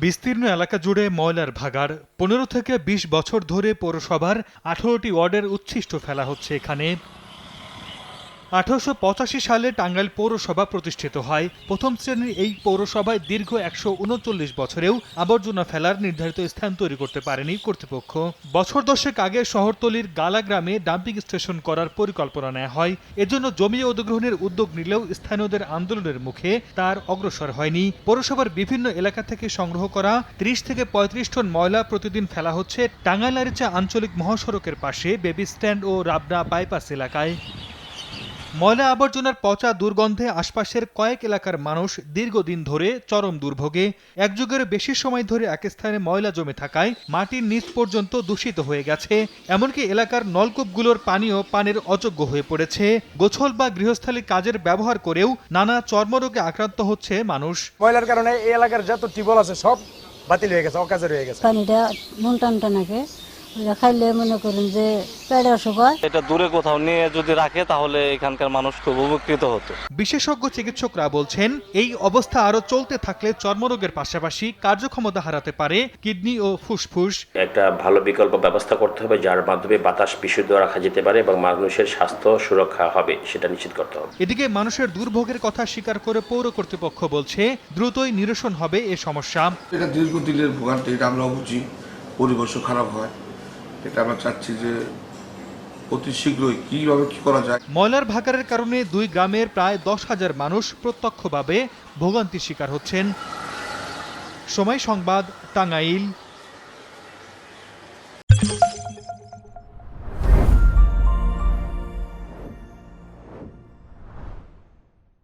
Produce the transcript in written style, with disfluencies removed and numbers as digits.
বিস্তীর্ণ এলাকা জুড়ে ময়লার ভাগাড়। ১৫ থেকে ২০ বছর ধরে পৌরসভার ১৮টি ওয়ার্ডের উচ্ছিষ্ট ফেলা হচ্ছে এখানে। ১৮৮৫ সালে টাঙ্গাইল পৌরসভা প্রতিষ্ঠিত হয়। প্রথম শ্রেণীর এই পৌরসভায় দীর্ঘ ১৩৯ বছরেও আবর্জনা ফেলার নির্ধারিত স্থান তৈরি করতে পারেনি কর্তৃপক্ষ। বছর ১০ আগে শহরতলির গালা গ্রামে ডাম্পিং স্টেশন করার পরিকল্পনা নেওয়া হয়। এজন্য জমি অধিগ্রহণের উদ্যোগ নিলেও স্থানীয়দের আন্দোলনের মুখে তার অগ্রসর হয়নি। পৌরসভার বিভিন্ন এলাকা থেকে সংগ্রহ করা ৩০ থেকে ৩৫ টন ময়লা প্রতিদিন ফেলা হচ্ছে টাঙ্গাইল-আরিচা আঞ্চলিক মহাসড়কের পাশে বেবি স্ট্যান্ড ও রাবনা বাইপাস এলাকায়। ময়লা আবর্জনার পচা দুর্গন্ধে আশপাশের কয়েক এলাকার মানুষ দীর্ঘদিন ধরে চরম দুর্ভোগে। এক যুগের বেশি সময় ধরে এক স্থানে ময়লা জমে থাকায় মাটির নিচ পর্যন্ত দূষিত হয়ে গেছে। এমনকি এলাকার নলকূপগুলোর পানিও পানির অযোগ্য হয়ে পড়েছে। গোসল বা গৃহস্থালী কাজের ব্যবহার করেও নানা চর্মরোগে আক্রান্ত হচ্ছে মানুষ। ময়লার কারণে এই এলাকার যত টিউবওয়েল আছে সব বাতিল হয়ে গেছে, অকাজের হয়ে গেছে। পানিটা মন টানটা নাকে খাইলে মনে করেন যে পেটের অসুখ হয়। এটা দূরে কোথাও নিয়ে যদি রাখে তাহলে এখানকার মানুষ খুব উপকৃত হতো। বিশেষজ্ঞ চিকিৎসকরা বলছেন এই অবস্থা আরো চলতে থাকলে চর্মরোগের পাশাপাশি কার্যক্ষমতা হারাতে পারে কিডনি ও ফুসফুস। একটা ভালো বিকল্প ব্যবস্থা করতে হবে যার মাধ্যমে বাতাস বিশুদ্ধ রাখা যেতে পারে এবং মানুষের স্বাস্থ্য সুরক্ষা হবে সেটা নিশ্চিত করতে হবে। এদিকে মানুষের দুর্ভোগের কথা স্বীকার করে পৌর কর্তৃপক্ষ বলছে দ্রুতই নিরসন হবে এ সমস্যা। এটা দীর্ঘদিনের ভোগান্তি, এটা আমরা বুঝি, পরিবেশও খারাপ হয়। এটা আমরা চাচ্ছি যে অতি শীঘ্রই কিভাবে কি করা যায়। ময়লার ভাগাড়ের কারণে দুই গ্রামের প্রায় ১০,০০০ মানুষ প্রত্যক্ষভাবে ভোগান্তির শিকার হচ্ছেন। সময় সংবাদ, টাঙ্গাইল।